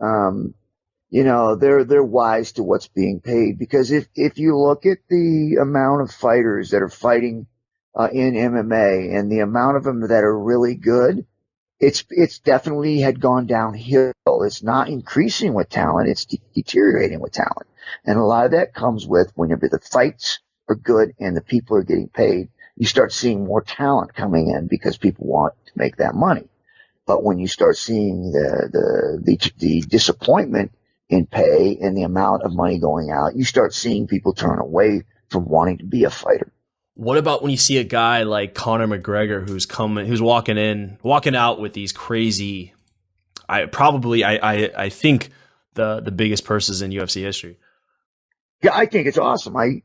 S7: they're wise to what's being paid, because if you look at the amount of fighters that are fighting in MMA and the amount of them that are really good, it's definitely had gone downhill. It's not increasing with talent. It's deteriorating with talent. And a lot of that comes with whenever the fights are good and the people are getting paid, you start seeing more talent coming in because people want to make that money. But when you start seeing the disappointment in pay and the amount of money going out, you start seeing people turn away from wanting to be a fighter.
S1: What about when you see a guy like Conor McGregor who's walking out with these crazy, I think the biggest purses in UFC history?
S7: Yeah, I think it's awesome. I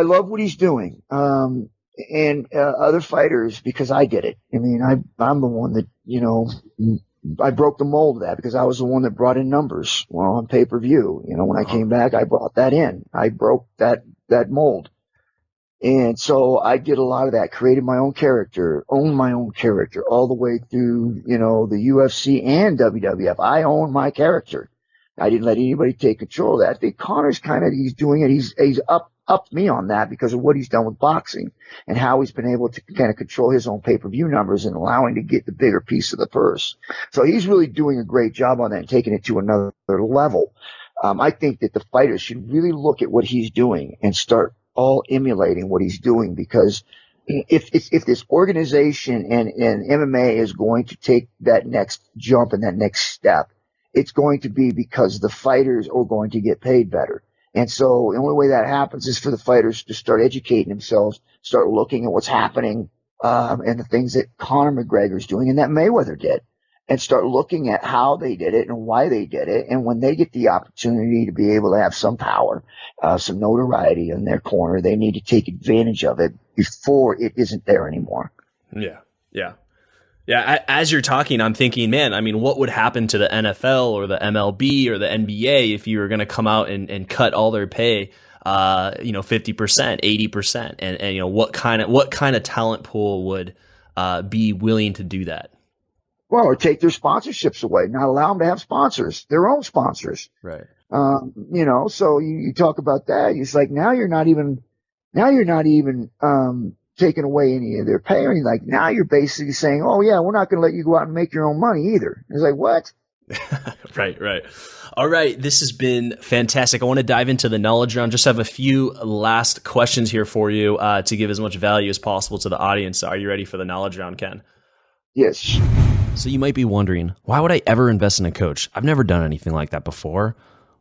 S7: love what he's doing. And other fighters, because I did it. I mean, I'm the one that, I broke the mold of that, because I was the one that brought in numbers on pay-per-view. When I came back, I brought that in. I broke that mold. And so I did a lot of that, created my own character, owned my own character all the way through, the UFC and WWF. I own my character. I didn't let anybody take control of that. I think Conor's he's doing it. He's upped me on that because of what he's done with boxing and how he's been able to kind of control his own pay-per-view numbers and allowing to get the bigger piece of the purse. So he's really doing a great job on that and taking it to another level. I think that the fighters should really look at what he's doing and start all emulating what he's doing, because if this organization and MMA is going to take that next jump and that next step, it's going to be because the fighters are going to get paid better. And so the only way that happens is for the fighters to start educating themselves, start looking at what's happening, and the things that Conor McGregor is doing and that Mayweather did, and start looking at how they did it and why they did it. And when they get the opportunity to be able to have some power, some notoriety in their corner, they need to take advantage of it before it isn't there anymore.
S1: Yeah. Yeah. Yeah, as you're talking, I'm thinking, man, I mean, what would happen to the NFL or the MLB or the NBA if you were going to come out and cut all their pay, 50%, 80%, and what kind of talent pool would be willing to do that?
S7: Well, or take their sponsorships away, not allow them to have sponsors, their own sponsors.
S1: Right.
S7: So you talk about that. It's like now you're not even taking away any of their pay or anything. Like now you're basically saying, oh yeah, we're not going to let you go out and make your own money either. It's like, what?
S1: Right. All right. This has been fantastic. I want to dive into the knowledge round. Just have a few last questions here for you to give as much value as possible to the audience. Are you ready for the knowledge round, Ken?
S7: Yes.
S1: So you might be wondering, why would I ever invest in a coach? I've never done anything like that before.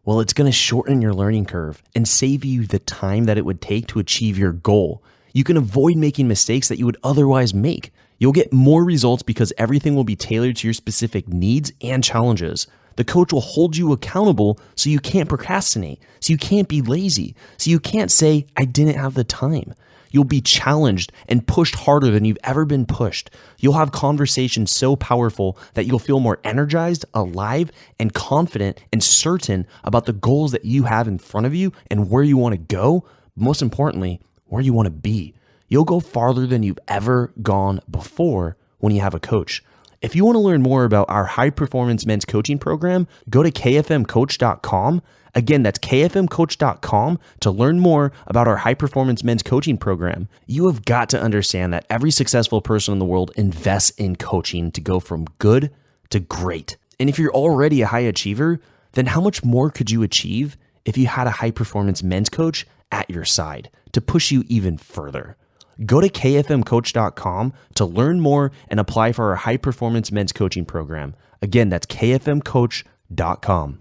S1: Well, it's going to shorten your learning curve and save you the time that it would take to achieve your goal. You can avoid making mistakes that you would otherwise make. You'll get more results because everything will be tailored to your specific needs and challenges. The coach will hold you accountable so you can't procrastinate, so you can't be lazy, so you can't say, I didn't have the time. You'll be challenged and pushed harder than you've ever been pushed. You'll have conversations so powerful that you'll feel more energized, alive, and confident and certain about the goals that you have in front of you and where you want to go. Most importantly, where you want to be. You'll go farther than you've ever gone before when you have a coach. If you want to learn more about our high performance men's coaching program, go to kfmcoach.com. Again, that's kfmcoach.com to learn more about our high performance men's coaching program. You have got to understand that every successful person in the world invests in coaching to go from good to great. And if you're already a high achiever, then how much more could you achieve if you had a high performance men's coach at your side to push you even further? Go to kfmcoach.com to learn more and apply for our high performance men's coaching program. Again, that's kfmcoach.com.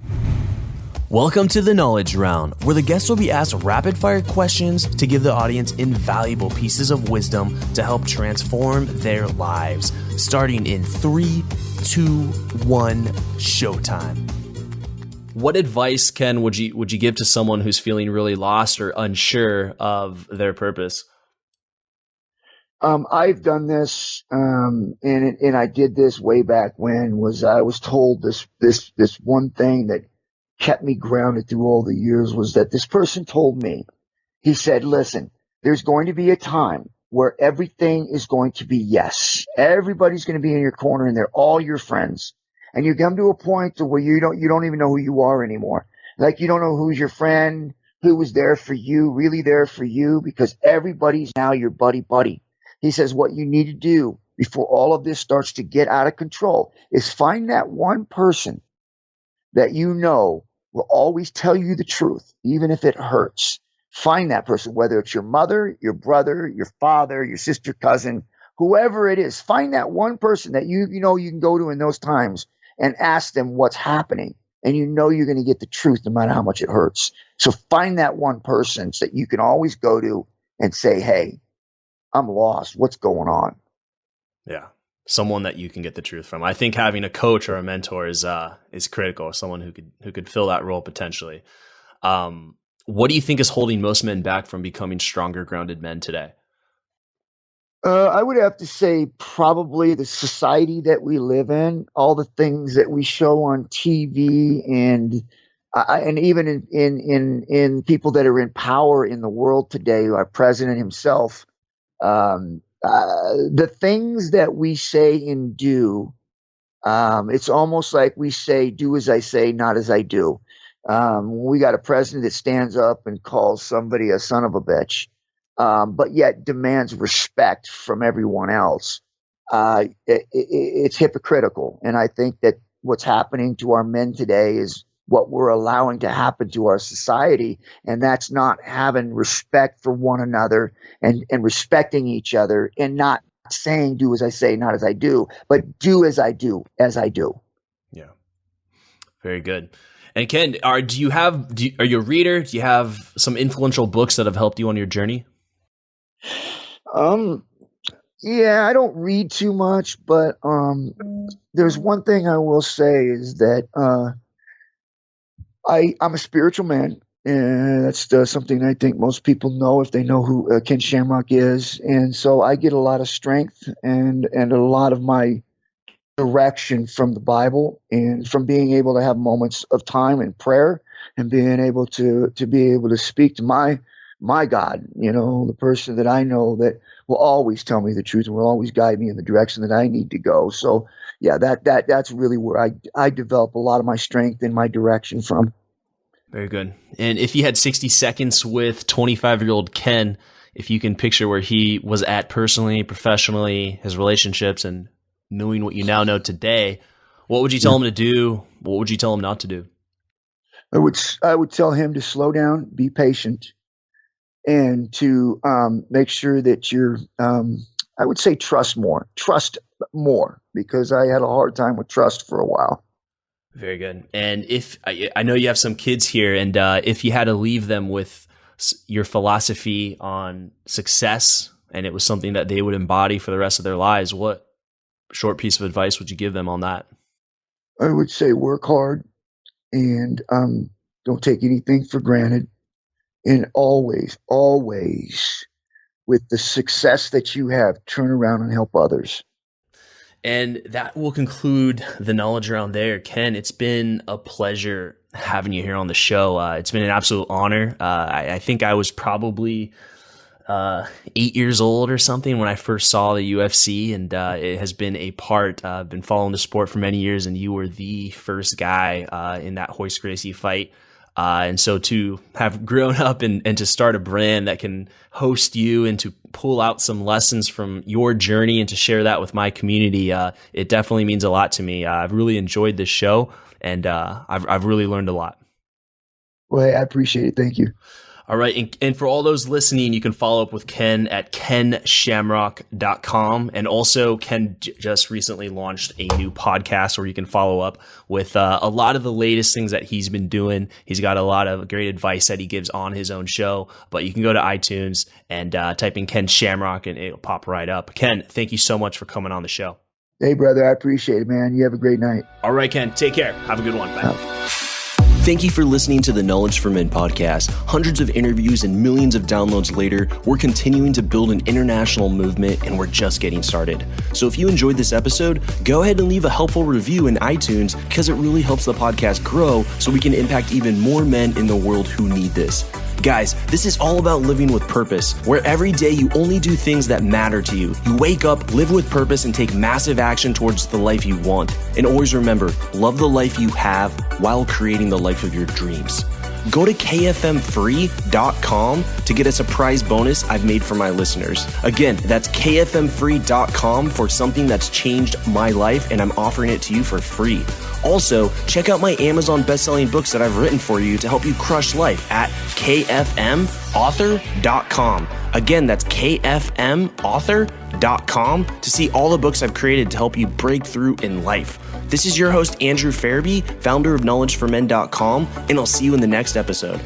S1: Welcome to the Knowledge Round, where the guests will be asked rapid fire questions to give the audience invaluable pieces of wisdom to help transform their lives. Starting in 3, 2, 1, showtime. What advice, Ken, would you give to someone who's feeling really lost or unsure of their purpose?
S7: I've done this, and I did this way back when. I was told this one thing that kept me grounded through all the years was that this person told me. He said, "Listen, there's going to be a time where everything is going to be yes. Everybody's going to be in your corner, and they're all your friends. And you come to a point to where you don't even know who you are anymore. Like you don't know who's your friend, who was there for you, really there for you, because everybody's now your buddy." He says, what you need to do before all of this starts to get out of control is find that one person that you know will always tell you the truth, even if it hurts. Find that person, whether it's your mother, your brother, your father, your sister, cousin, whoever it is. Find that one person that you know you can go to in those times and ask them what's happening. And you know you're going to get the truth no matter how much it hurts. So find that one person so that you can always go to and say, hey, I'm lost. What's going on?
S1: Yeah. Someone that you can get the truth from. I think having a coach or a mentor is critical. Someone who could fill that role potentially. What do you think is holding most men back from becoming stronger, grounded men today?
S7: I would have to say probably the society that we live in, all the things that we show on TV, and even in people that are in power in the world today, our president himself. The things that we say and do, it's almost like we say, do as I say, not as I do. We got a president that stands up and calls somebody a son of a bitch, but yet demands respect from everyone else. It's hypocritical. And I think that what's happening to our men today is what we're allowing to happen to our society. And that's not having respect for one another and respecting each other and not saying, do as I say, not as I do, but do as I do, as I do.
S1: Yeah. Very good. And Ken, are you a reader? Do you have some influential books that have helped you on your journey?
S7: Yeah, I don't read too much, but there's one thing I will say is that I'm a spiritual man, and that's something I think most people know if they know who Ken Shamrock is. And so I get a lot of strength and a lot of my direction from the Bible and from being able to have moments of time in prayer and being able to be able to speak to my God, the person that I know that will always tell me the truth and will always guide me in the direction that I need to go. So yeah, that's really where I develop a lot of my strength and my direction from.
S1: Very good. And if you had 60 seconds with 25-year-old Ken, if you can picture where he was at personally, professionally, his relationships, and knowing what you now know today, what would you tell him to do? What would you tell him not to do?
S7: I would tell him to slow down, be patient, and to make sure that you're, I would say trust more, because I had a hard time with trust for a while.
S1: Very good. And if I know you have some kids here, and if you had to leave them with your philosophy on success, and it was something that they would embody for the rest of their lives, what short piece of advice would you give them on that?
S7: I would say work hard and don't take anything for granted. And always with the success that you have, turn around and help others.
S1: And that will conclude the knowledge round there. Ken, it's been a pleasure having you here on the show. It's been an absolute honor. I think I was probably 8 years old or something when I first saw the UFC, and it has been a part. I've been following the sport for many years, and you were the first guy in that Royce Gracie fight. And so to have grown up and to start a brand that can host you and to pull out some lessons from your journey and to share that with my community, it definitely means a lot to me. I've really enjoyed this show, and I've really learned a lot.
S7: Well, hey, I appreciate it. Thank you.
S1: All right. And for all those listening, you can follow up with Ken at kenshamrock.com. And also, Ken just recently launched a new podcast where you can follow up with a lot of the latest things that he's been doing. He's got a lot of great advice that he gives on his own show. But you can go to iTunes and type in Ken Shamrock and it'll pop right up. Ken, thank you so much for coming on the show.
S7: Hey, brother. I appreciate it, man. You have a great night.
S1: All right, Ken. Take care. Have a good one. Bye. Thank you for listening to the Knowledge for Men podcast. Hundreds of interviews and millions of downloads later, we're continuing to build an international movement, and we're just getting started. So if you enjoyed this episode, go ahead and leave a helpful review in iTunes because it really helps the podcast grow so we can impact even more men in the world who need this. Guys, this is all about living with purpose, where every day you only do things that matter to you. You wake up, live with purpose, and take massive action towards the life you want. And always remember, love the life you have while creating the life of your dreams. Go to kfmfree.com to get a surprise bonus I've made for my listeners. Again, that's kfmfree.com for something that's changed my life, and I'm offering it to you for free. Also, check out my Amazon best-selling books that I've written for you to help you crush life at kfmauthor.com. Again, that's kfmauthor.com to see all the books I've created to help you break through in life. This is your host, Andrew Farabee, founder of knowledgeformen.com, and I'll see you in the next episode.